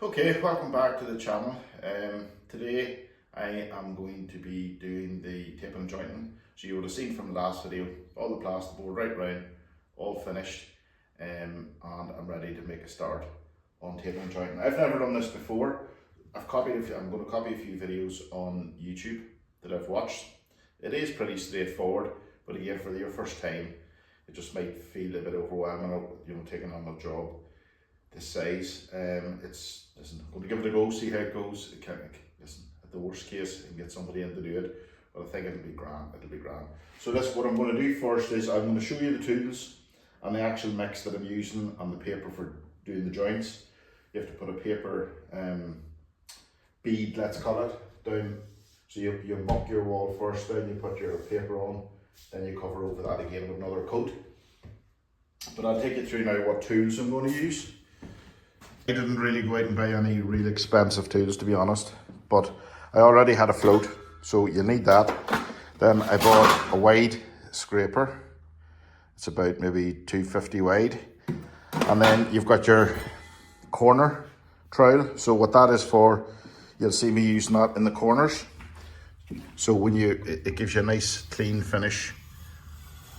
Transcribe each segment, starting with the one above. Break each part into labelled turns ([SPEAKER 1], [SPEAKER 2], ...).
[SPEAKER 1] Okay, welcome back to the channel. Today I am going to be doing the taping and jointing. So you would have seen from the last video, all the plasterboard right round, all finished, and I'm ready to make a start on taping and jointing. I've never done this before. I'm going to copy a few videos on YouTube that I've watched. It is pretty straightforward, but again, for your first time, it just might feel a bit overwhelming, taking on a job this size. Listen, I'm going to give it a go, see how it goes. Listen, at the worst case, I can get somebody in to do it, but I think it'll be grand. So that's what I'm going to do first is I'm going to show you the tools and the actual mix that I'm using and the paper for doing the joints. You have to put a paper bead, let's call it, down. So you muck your wall first, then you put your paper on, then you cover over that again with another coat. But I'll take you through now what tools I'm going to use. I didn't really go out and buy any really expensive tools, to be honest, but I already had a float, so you need that. Then I bought a wide scraper. It's about maybe 250 wide. And then you've got your corner trowel. So what that is for, you'll see me using that in the corners. So when it gives you a nice clean finish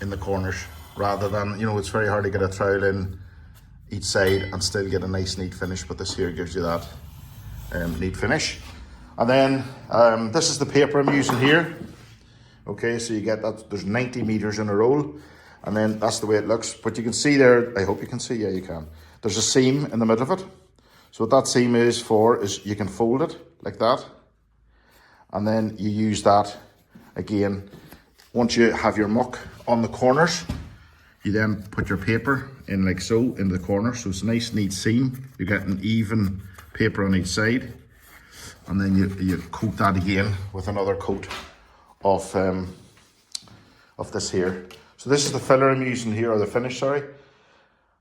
[SPEAKER 1] in the corners, rather than, it's very hard to get a trowel in each side and still get a nice neat finish, but this here gives you that neat finish. And then this is the paper I'm using here. Okay, so you get that, there's 90 meters in a roll, and then that's the way it looks. But you can see there, I hope you can see, yeah you can, there's a seam in the middle of it. So what that seam is for is you can fold it like that, and then you use that again. Once you have your muck on the corners, you then put your paper in like so into the corner, so it's a nice neat seam. You're getting even paper on each side, and then you coat that again with another coat of this here. So this is the filler I'm using here, or the finish, sorry.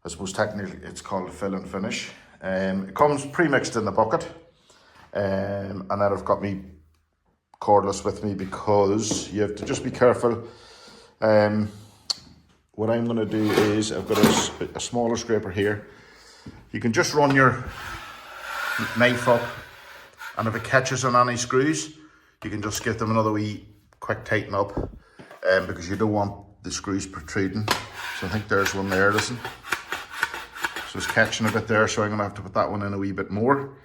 [SPEAKER 1] I suppose technically it's called a fill and finish. It comes pre-mixed in the bucket, and then I've got me cordless with me because you have to just be careful. What I'm going to do is I've got a smaller scraper here. You can just run your knife up, and if it catches on any screws, you can just give them another wee quick tighten up, because you don't want the screws protruding. So I think there's one there, listen. So it's catching a bit there, so I'm going to have to put that one in a wee bit more.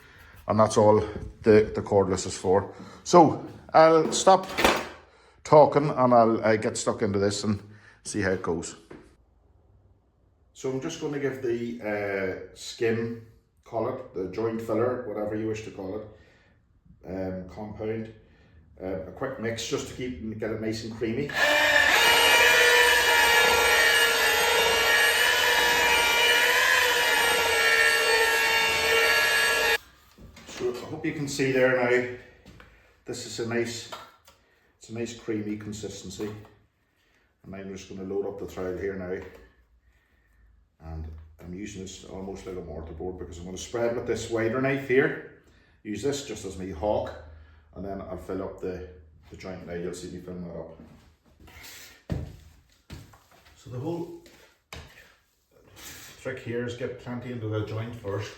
[SPEAKER 1] And that's all the cordless is for. So I'll stop talking and I'll get stuck into this and see how it goes. So I'm just going to give the skim, call it, the joint filler, whatever you wish to call it, compound, a quick mix just to get it nice and creamy. So I hope you can see there now, this is a nice creamy consistency. And I'm just going to load up the trowel here now. And I'm using this almost like a mortarboard because I'm going to spread with this wider knife here. Use this just as my hawk, and then I'll fill up the joint now. You'll see me fill that up. So the whole trick here is get plenty into the joint first.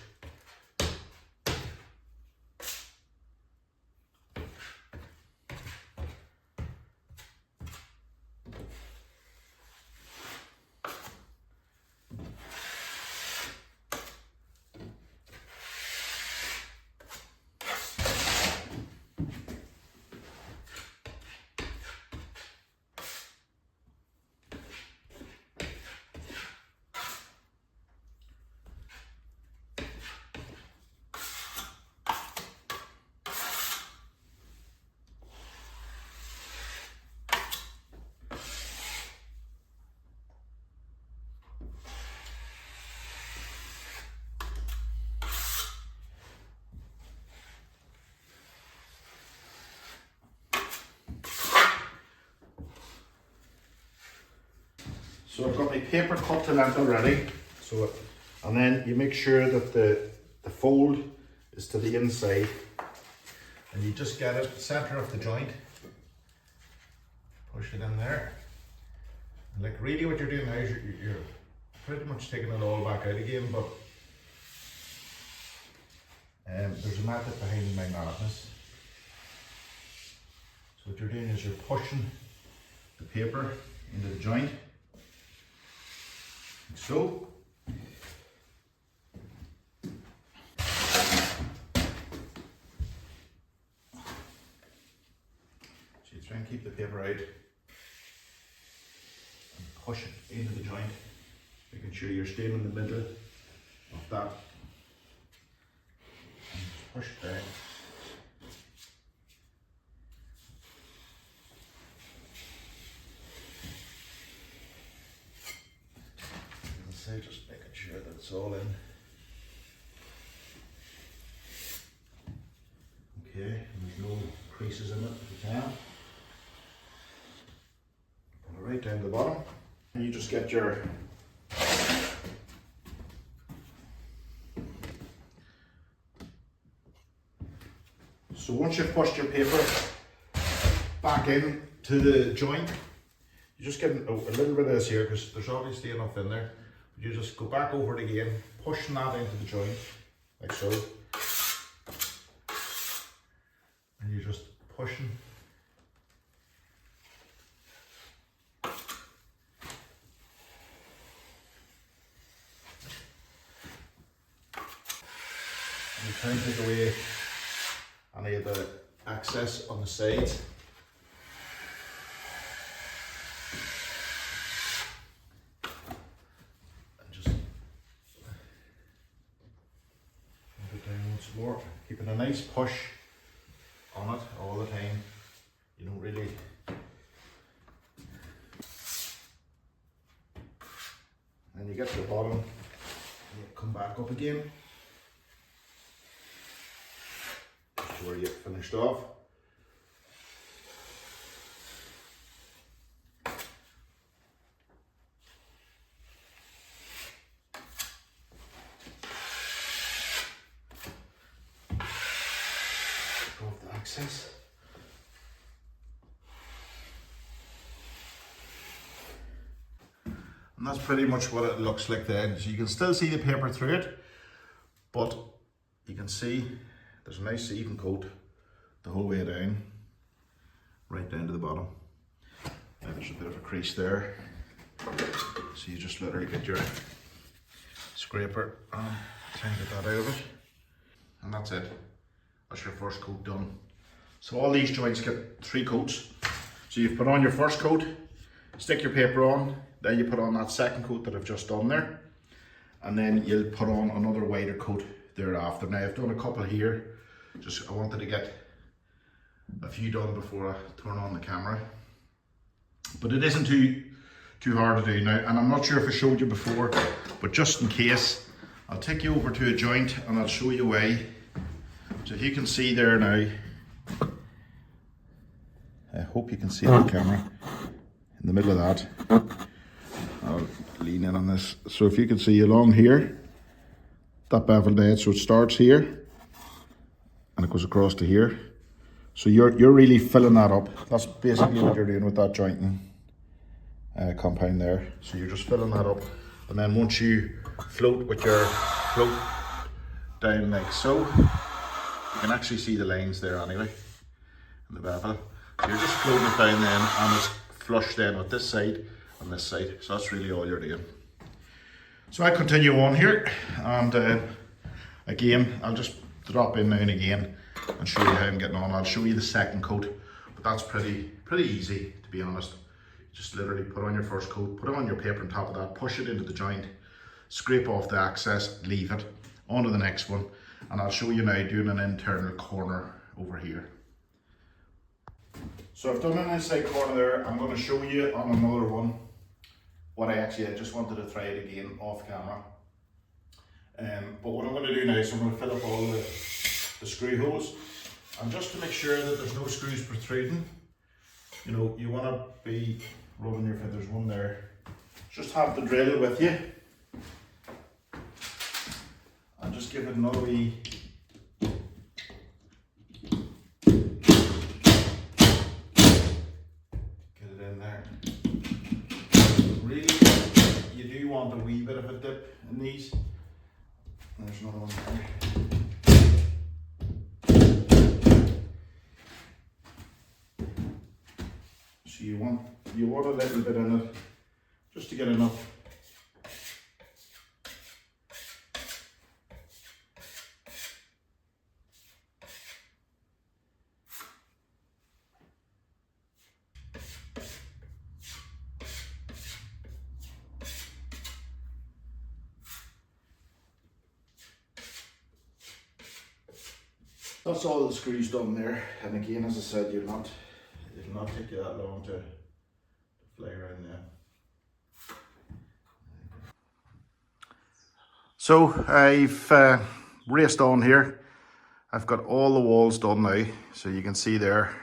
[SPEAKER 1] So I've got my paper cut to length already. And then you make sure that the fold is to the inside, and you just get it center of the joint, push it in there, and like really what you're doing now is you're pretty much taking it all back out again, but There's a method behind my madness. So what you're doing is you're pushing the paper into the joint, like so. So you try and keep the paper out and push it into the joint, making sure you're staying in the middle of that. And just push it down. Just making sure that it's all in. Okay, and there's no creases in it if you can. Pull it right down to the bottom. And you just get your so once you've pushed your paper back in to the joint, you just get a little bit of this here because there's obviously enough in there. You just go back over it again, pushing that into the joint, like so. And you're just pushing. And you try and take away any of the excess on the sides. More, keeping a nice push on it all the time. You don't really and you get to the bottom and you come back up again to where you finished off. Access. And that's pretty much what it looks like then. So you can still see the paper through it, but you can see there's a nice even coat the whole way down, right down to the bottom. Now there's a bit of a crease there, so you just literally get your scraper and try and get that out of it, and that's it. That's your first coat done. So all these joints get 3 coats. So you've put on your first coat, stick your paper on, then you put on that second coat that I've just done there, and then you'll put on another wider coat thereafter. Now I've done a couple here, just I wanted to get a few done before I turn on the camera. But it isn't too hard to do now, and I'm not sure if I showed you before, but just in case, I'll take you over to a joint and I'll show you why. So if you can see there now, I hope you can see on camera, in the middle of that, I'll lean in on this. So if you can see along here, that beveled edge, so it starts here, and it goes across to here. So you're really filling that up. That's basically what you're doing with that jointing compound there. So you're just filling that up, and then once you float with your float down like so, you can actually see the lines there anyway, in the bevel. So you're just floating it down then, and it's flush then with this side and this side. So that's really all you're doing. So I continue on here, and again, I'll just drop in now and again and show you how I'm getting on. I'll show you the second coat, but that's pretty easy, to be honest. Just literally put on your first coat, put on your paper on top of that, push it into the joint, scrape off the excess, leave it, on to the next one. And I'll show you now doing an internal corner over here. So I've done an inside corner there. I'm going to show you on another one what I just wanted to try it again off camera. But what I'm going to do now is I'm going to fill up all the screw holes, and just to make sure that there's no screws protruding, you know, you want to be rubbing your feet. There's one there. Just have the drill with you and just give it another wee want a wee bit of a dip in these. There's another one there. you want a little bit in it, just to get enough. That's all the screws done there, and again, as I said, it'll not take you that long to fly around there. So I've raced on here. I've got all the walls done now, so you can see there.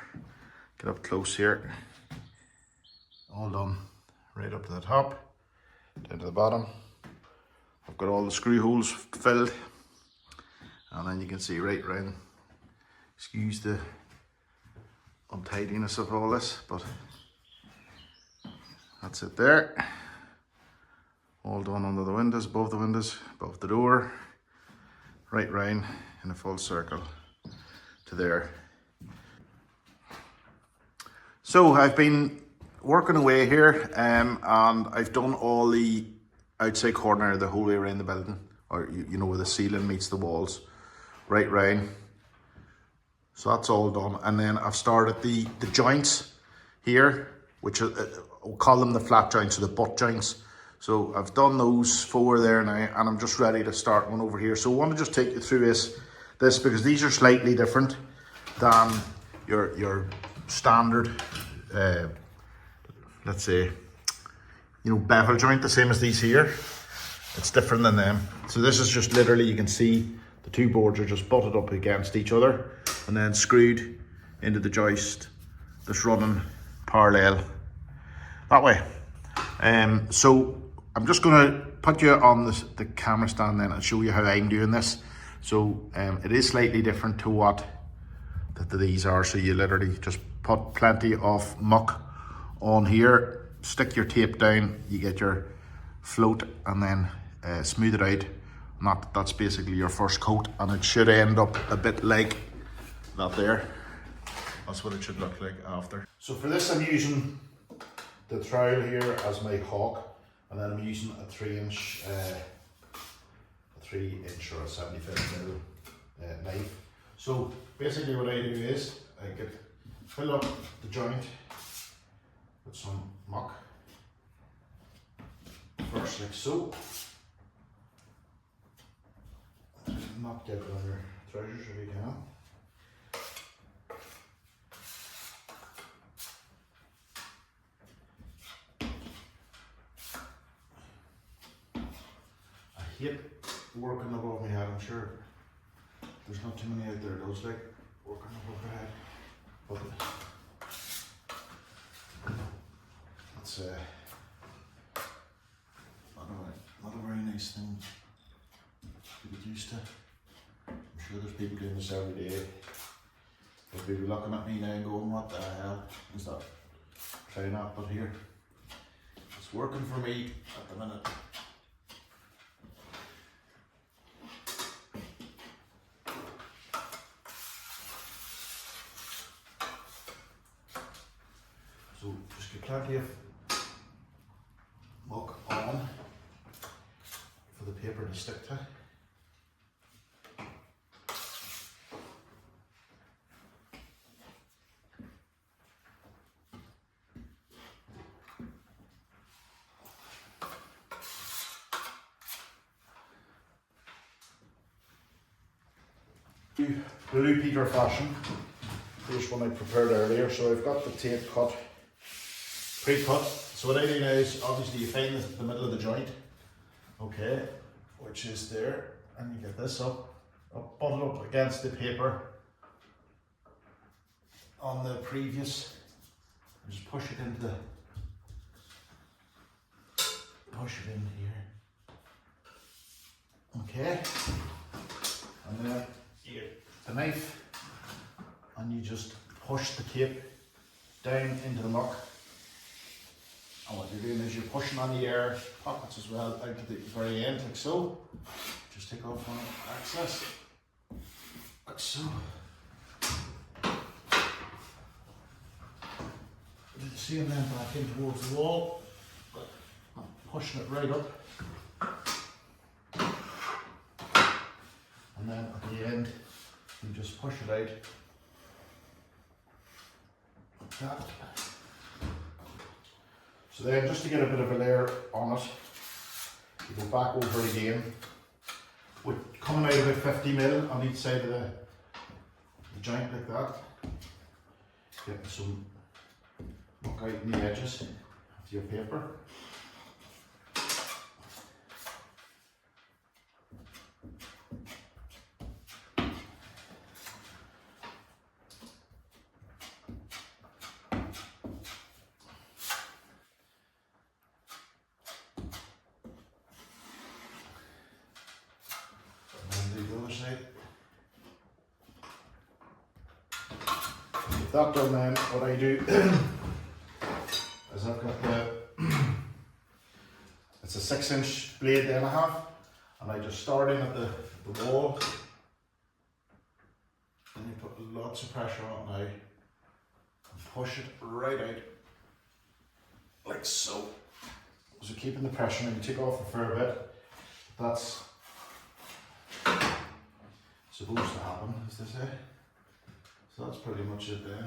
[SPEAKER 1] Get up close here. All done, right up to the top, down to the bottom. I've got all the screw holes filled, and then you can see right round. Excuse the untidiness of all this, but that's it there. All done under the windows, above the door, right round in a full circle to there. So I've been working away here, and I've done all the outside corner the whole way around the building, or you know where the ceiling meets the walls, right round. So that's all done, and then I've started the joints here, which are, we'll call them the flat joints or the butt joints. So I've done those 4 there now, and I'm just ready to start one over here. So I want to just take you through this because these are slightly different than your standard, let's say, bevel joint, the same as these here. It's different than them. So this is just literally, you can see the 2 boards are just butted up against each other and then screwed into the joist that's running parallel that way. So I'm just going to put you on the camera stand then and show you how I'm doing this. So it is slightly different to what these are. So you literally just put plenty of muck on here, stick your tape down, you get your float, and then smooth it out. And that's basically your first coat, and it should end up a bit like that there. That's what it should look like after. So for this, I'm using the trowel here as my hawk, and then I'm using a 3-inch or a 75mm knife. So basically what I do is I fill up the joint with some muck, first like so. Not get it on your trousers if you can. I hate working above my head. I'm sure there's not too many out there those like working above their head, but that's not a very nice thing to get used to. I'm sure there's people doing this every day. They'll be looking at me now and going, what the hell is that? Try not, but here, it's working for me at the minute. So just get plenty of muck on for the paper to stick to. Blue Peter fashion. Here's one I prepared earlier. So I've got the tape cut, pre-cut. So what I do now is obviously you find the middle of the joint, okay, which is there, and you get this up butt it up against the paper on the previous. Just push it in here. Okay, and then you get the knife and you just push the tape down into the muck, and what you're doing is you're pushing on the air pockets as well out to the very end, like so. Just take off one access, like so. Do the seeing them back in towards the wall, but I'm pushing it right up. And then at the end, you just push it out like that. So then, just to get a bit of a layer on it, you go back over it again, with coming out about 50mm on each side of the joint like that. Getting some muck out in the edges of your paper. That done, then what I do is I've got it's a 6-inch blade then I have, and I just start in at the wall, and you put lots of pressure on it now and push it right out like so. So keeping the pressure, and you take off a fair bit. That's supposed to happen, as they say. So that's pretty much it then.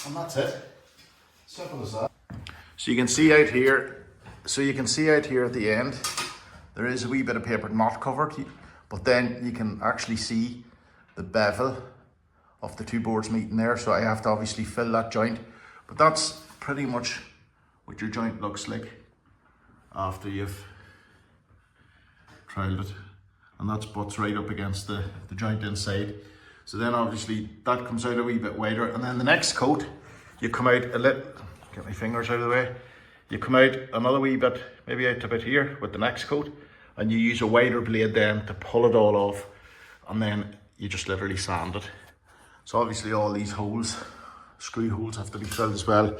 [SPEAKER 1] And that's it. Simple as that. So you can see out here, at the end, there is a wee bit of paper not covered, but then you can actually see the bevel of the two boards meeting there. So I have to obviously fill that joint, but that's pretty much what your joint looks like after you've trialed it, and that's butts right up against the joint inside. So then obviously that comes out a wee bit wider, and then the next coat you come out a little, get my fingers out of the way, you come out another wee bit, maybe out to about here with the next coat, and you use a wider blade then to pull it all off, and then you just literally sand it. So obviously all these holes, screw holes, have to be filled as well.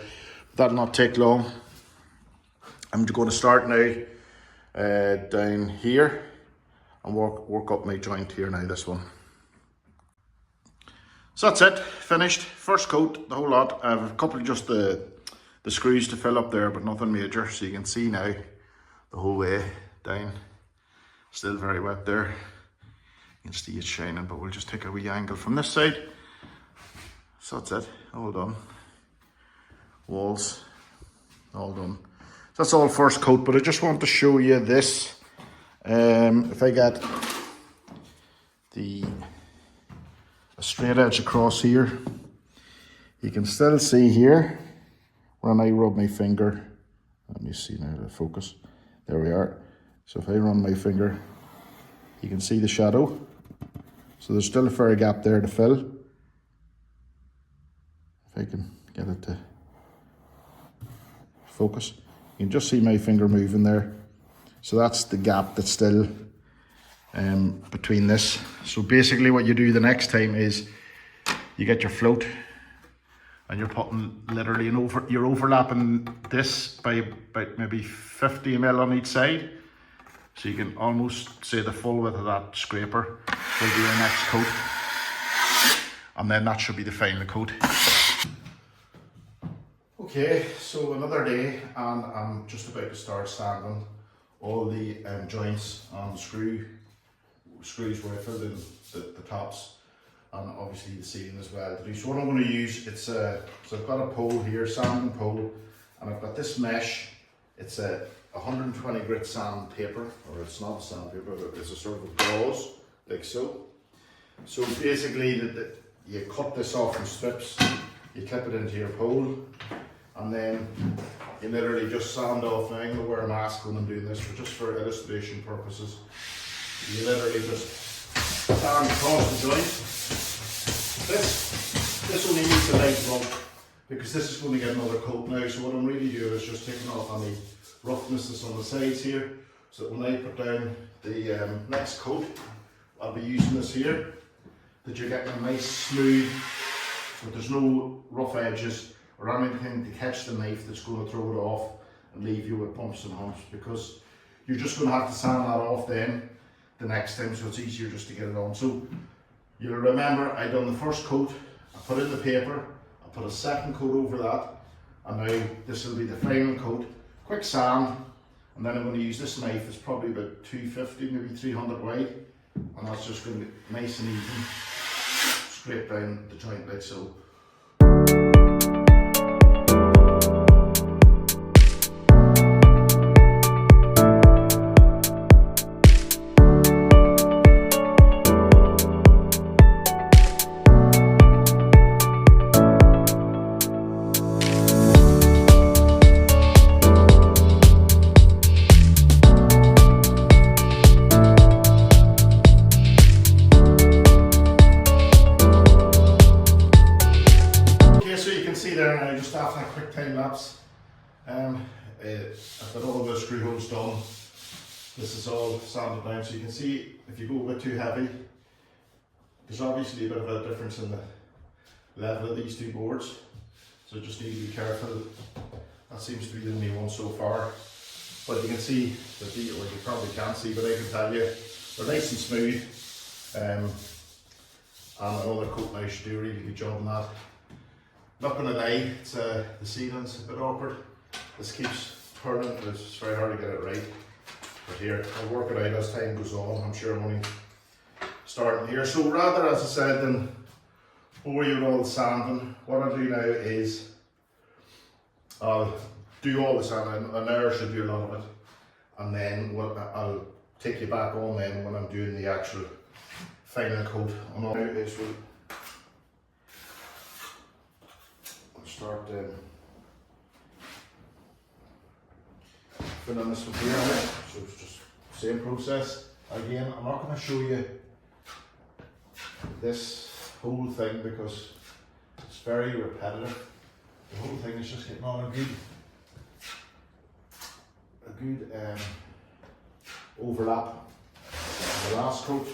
[SPEAKER 1] That'll not take long. I'm going to start now down here and work up my joint here now, this one. So that's it, finished. First coat, the whole lot. I have a couple of just the screws to fill up there, but nothing major. So you can see now the whole way down. Still very wet there. You can see it shining, but we'll just take a wee angle from this side. So that's it, all done. Walls, all done. So that's all first coat, but I just want to show you this. If I get a straight edge across here, you can still see here when I rub my finger. Let me see now the focus. There we are. So if I run my finger, you can see the shadow. So there's still a fair gap there to fill. If I can get it to focus. You can just see my finger moving there. So that's the gap that's still between this. So basically what you do the next time is you get your float and you're putting literally you're overlapping this by about maybe 50 ml on each side. So you can almost say the full width of that scraper will be your next coat. And then that should be the final coat. Okay, so another day, and I'm just about to start sanding all the joints on the screws where I filled in the tops, and obviously the ceiling as well. So what I'm going to use, so I've got a pole here, sanding pole, and I've got this mesh. It's a 120 grit sandpaper, or it's not sandpaper, but it's a sort of a gauze, like so. So basically, you cut this off in strips, you clip it into your pole, and then you literally just sand off. Now I'm going to wear a mask when I'm doing this, just for illustration purposes. You literally just sand across the joint. This only needs a light rub, because this is going to get another coat now. So what I'm really doing is just taking off any roughness that's on the sides here, so that when I put down the next coat, I'll be using this here, that you're getting a nice smooth, but there's no rough edges or anything to catch the knife that's going to throw it off and leave you with bumps and humps, because you're just going to have to sand that off then, the next time, so it's easier just to get it on. So you'll remember I done the first coat, I put in the paper, I put a second coat over that, and now this will be the final coat. Quick sand, and then I'm going to use this knife. It's probably about 250, maybe 300 wide, and that's just going to be nice and even, scrape down the joint like so. Just after a quick time lapse, I've got all the screw holes done. This is all sanded down, so you can see if you go a bit too heavy, there's obviously a bit of a difference in the level of these two boards, so just need to be careful. That seems to be the only one so far, but you can see the detail, you probably can't see, but I can tell you they're nice and smooth, and another coat now should do a really good job on that. Not gonna lie, it's the sealing's a bit awkward. This keeps turning, it's very hard to get it right. But here, I'll work it out as time goes on. I'm sure I'm only starting here. So rather, as I said, than bore you with all the sanding, what I'll do now is I'll do all the sanding, an hour should do a lot of it. And then I'll take you back on then when I'm doing the actual final coat. And all is we'll start filling this with here, so it's just same process. Again, I'm not going to show you this whole thing because it's very repetitive. The whole thing is just getting on a good overlap on the last coat.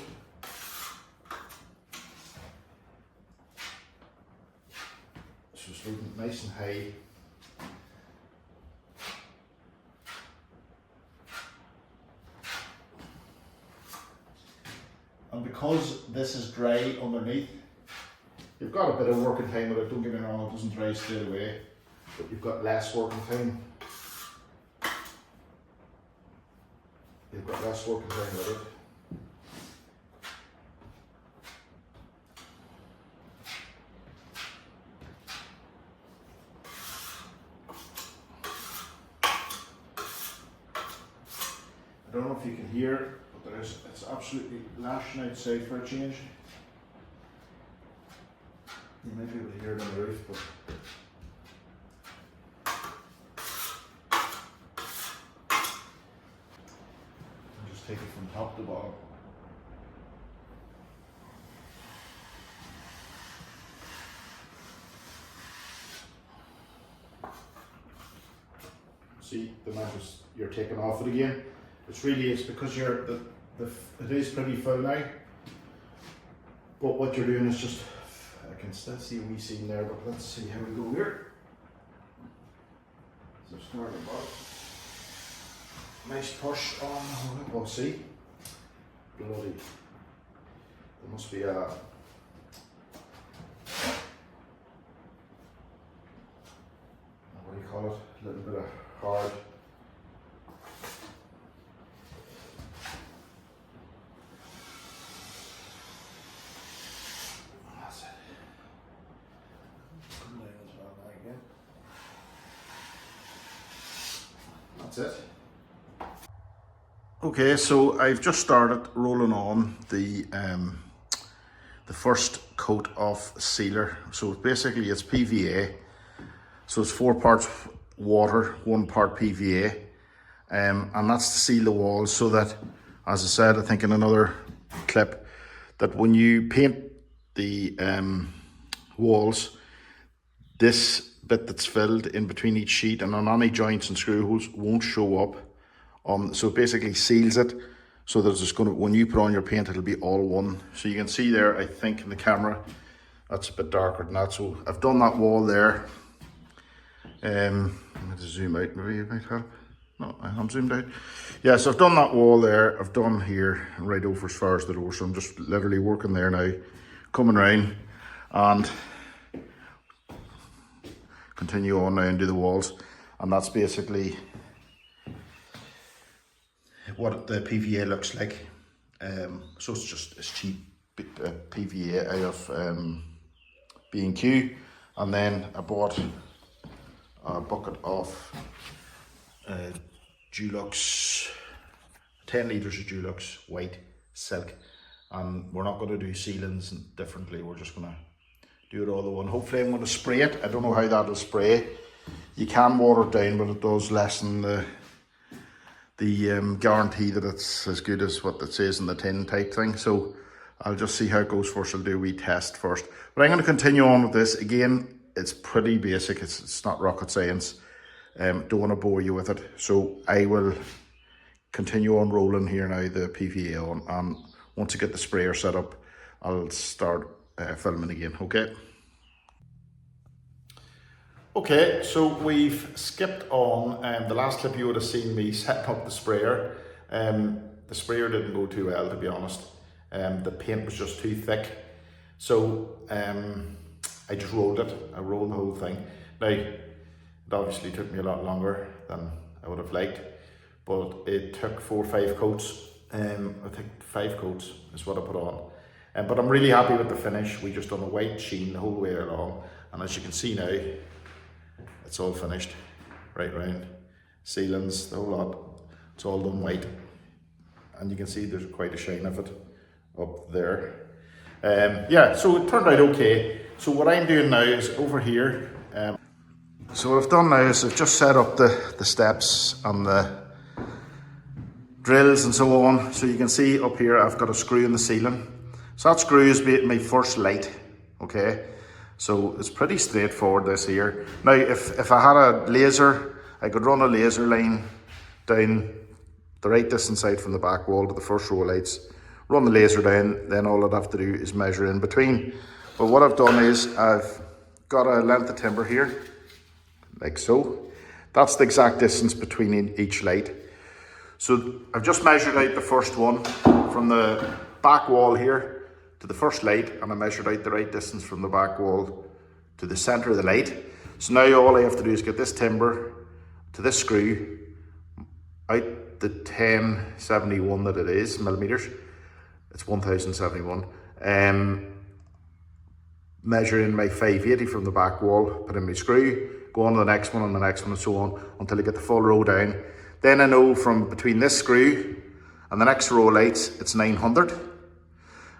[SPEAKER 1] Just loading nice and high. And because this is dry underneath, you've got a bit of working time with it. Don't get me wrong, it doesn't dry straight away, but you've got less working time. You've got less working time with it. I don't know if you can hear, but it's absolutely lashing outside for a change. You might be able to hear it on the roof, but I'll just take it from top to bottom. See, the mattress, you're taking off it again. It's because it is pretty full now, but what you're doing is just, I can still see a wee seam there, but let's see how we go here. So start about, nice push on, we'll see, bloody, there must be a, what do you call it, a little bit of hard. That's it. Okay, so I've just started rolling on the first coat of sealer. So basically it's PVA. So it's 4 parts water, 1 part PVA, and that's to seal the walls so that, as I said, I think in another clip, that when you paint the walls, this bit that's filled in between each sheet and on any joints and screw holes won't show up. So it basically seals it so that it's just gonna, when you put on your paint, it'll be all one. So you can see there, I think in the camera, that's a bit darker than that. So I've done that wall there. I'm going to zoom out, maybe it might help. No, I'm zoomed out. Yeah, so I've done that wall there. I've done here and right over as far as the door. So I'm just literally working there now, coming round and continue on now and do the walls. And that's basically what the PVA looks like. So it's just it's cheap PVA out of B&Q. And then I bought a bucket of Dulux, 10 litres of Dulux white silk, and we're not going to do ceilings differently, we're just going to do it all in one. Hopefully I'm going to spray it. I don't know how that'll spray. You can water it down, but it does lessen the guarantee that it's as good as what it says in the tin type thing. So I'll just see how it goes first. I'll do a wee test first, but I'm going to continue on with this. Again, it's pretty basic, it's not rocket science. Don't want to bore you with it, so I will continue on rolling here now the PVA on, and once I get the sprayer set up I'll start filming again. Okay, so we've skipped on the last clip. You would have seen me setting up the sprayer. The sprayer didn't go too well, to be honest. The paint was just too thick, so I just rolled it. I rolled the whole thing. Now, it obviously took me a lot longer than I would have liked, but it took 4 or 5 coats. I think 5 coats is what I put on. But I'm really happy with the finish. We just done a white sheen the whole way along, and as you can see now, it's all finished right round. Ceilings, the whole lot, it's all done white, and you can see there's quite a shine of it up there. Yeah, so it turned out okay. So what I'm doing now is over here. So what I've done now is I've just set up the steps and the drills and so on. So you can see up here I've got a screw in the ceiling. So that screw is my first light, okay? So it's pretty straightforward this here. Now if I had a laser, I could run a laser line down the right distance out from the back wall to the first row of lights, run the laser down, then all I'd have to do is measure in between. But what I've done is I've got a length of timber here, like so. That's the exact distance between each light. So I've just measured out the first one from the back wall here to the first light, and I measured out the right distance from the back wall to the centre of the light. So now all I have to do is get this timber to this screw out the 1071 that it is, millimetres. It's 1071. Measure in my 580 from the back wall, put in my screw, go on to the next one and the next one and so on until I get the full row down. Then I know from between this screw and the next row of lights it's 900,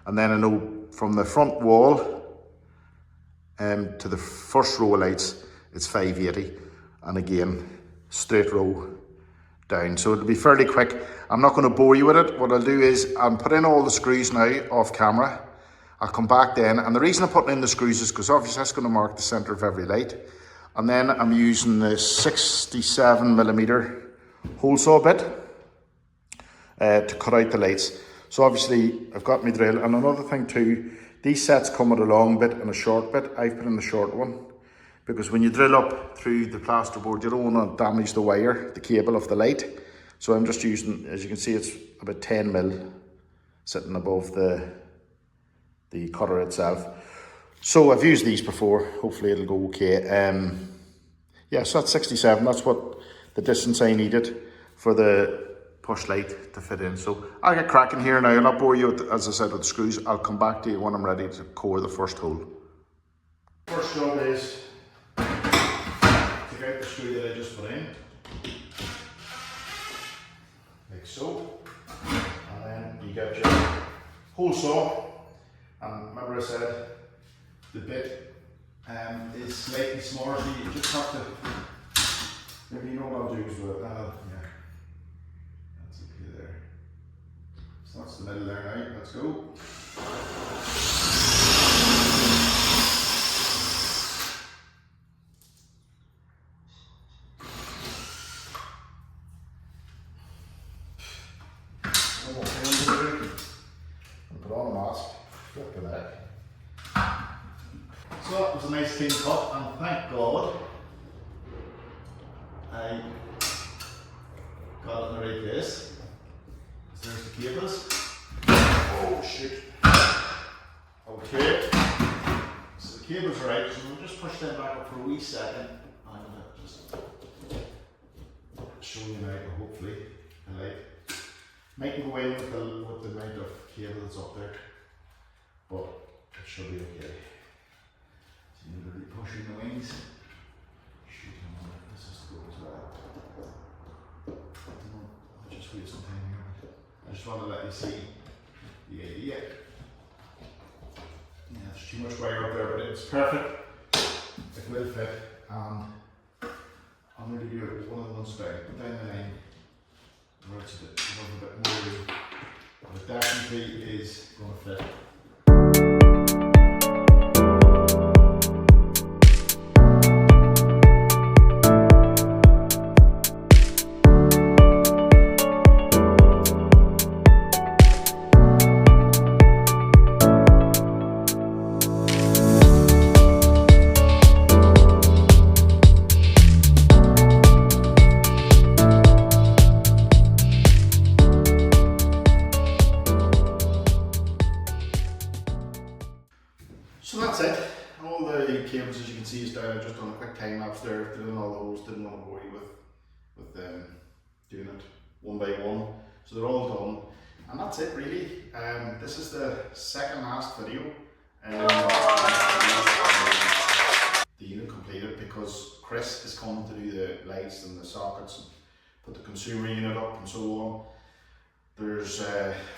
[SPEAKER 1] and then I know from the front wall to the first row of lights it's 580, and again straight row down. So it'll be fairly quick. I'm not going to bore you with it. What I'll do is I'll put in all the screws now off camera. I'll come back then, and the reason I'm putting in the screws is because obviously that's going to mark the centre of every light. And then I'm using the 67mm hole saw bit to cut out the lights. So obviously I've got my drill, and another thing too, these sets come with a long bit and a short bit. I've put in the short one because when you drill up through the plasterboard, you don't want to damage the wire, the cable of the light. So I'm just using, as you can see, it's about 10mm sitting above the cutter itself. So I've used these before, hopefully it'll go okay. Yeah, so that's 67, that's what the distance I needed for the push light to fit in. So I'll get cracking here now. I'll not bore you with, as I said, with the screws. I'll come back to you when I'm ready to core the first hole. First job is take out the screw that I just put in, like so, and then you get your hole saw. And remember I said the bit is slightly smaller, so you just have to, maybe you know what I'll do is with it. Yeah, that's okay there. So that's the middle there now, let's go. Put on a mask. Flipping heck. So that was a nice clean cut, and thank God I got it in the right place. There's the cables. Oh shoot. Okay. So the cables are out, so we'll just push them back up for a wee second. I'm gonna just show you now, hopefully. The light might go in with the amount of cable that's up there, but it should be okay. So you need to be pushing the wings. Shoot, I wonder if this has to go as well. I'll just wait some time here. I just want to let you see the idea. Yeah, there's too much wire up there, but it's perfect. It will fit, and I'm going to do one of the ones down the line where it's a bit more room. But it definitely is going to fit. So that's it. All the cables, as you can see, is down. I've just done a quick time lapse there, filling all the holes. Didn't want to bore you with doing it one by one. So they're all done, and that's it really. This is the second last video. The unit completed, because Chris is coming to do the lights and the sockets, and put the consumer unit up and so on. There's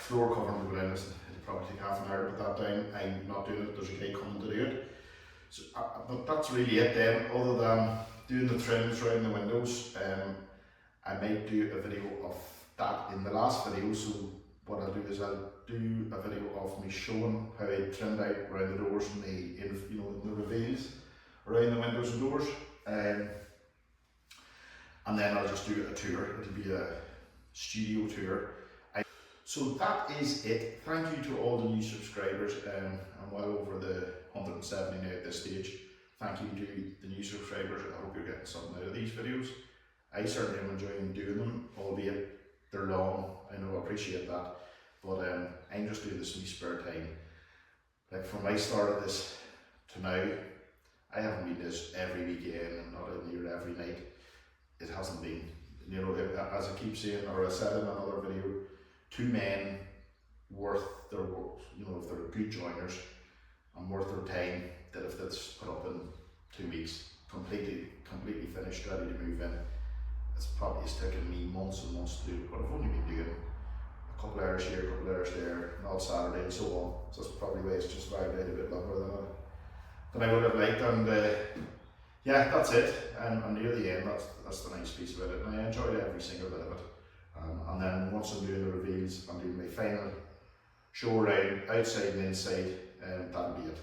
[SPEAKER 1] floor covering to go in. It'll probably take half an hour to put that down. I'm not doing it, there's a guy coming to do it. So, but that's really it then, other than doing the trims around the windows. I might do a video of that in the last video. So what I'll do is I'll do a video of me showing how I trimmed out around the doors and the reveals around the windows and doors. And then I'll just do a tour. It'll be a studio tour. So that is it. Thank you to all the new subscribers. I'm well over the 170 now at this stage. Thank you to the new subscribers. I hope you're getting something out of these videos. I certainly am enjoying doing them, albeit they're long. I know, I appreciate that. But I'm just doing this in my spare time. Like from my start of this to now, I haven't been this every weekend and not in here every night. It hasn't been. You know, as I keep saying, or I said in another video, 2 men worth their work, you know, if they're good joiners and worth their time, that if that's put up in 2 weeks, completely finished, ready to move in, it's probably taken me months and months to do it, but I've only been doing a couple of hours here, a couple of hours there, not Saturday and so on. So that's probably why it's just dragged out a bit longer than I would have liked. And yeah, that's it. I'm near the end. That's the nice piece about it, and I enjoyed every single bit of it. And then once I'm doing the reveals, I'm doing my final show around outside and inside, and that'll be it.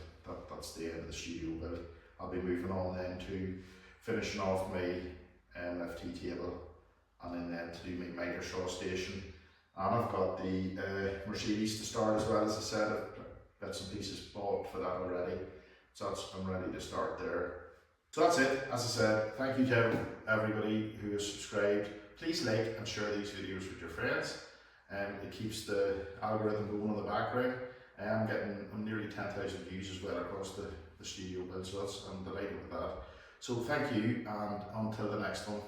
[SPEAKER 1] That's the end of the studio build. I'll be moving on then to finishing off my MFT table, and then to do my miter saw station. And I've got the Mercedes to start as well. As I said, I've got some pieces bought for that already, so I'm ready to start there. So that's it. As I said, thank you to everybody who has subscribed. Please like and share these videos with your friends. It keeps the algorithm going in the background. I'm getting nearly 10,000 views as well across the studio build, so I'm delighted with that. So thank you, and until the next one.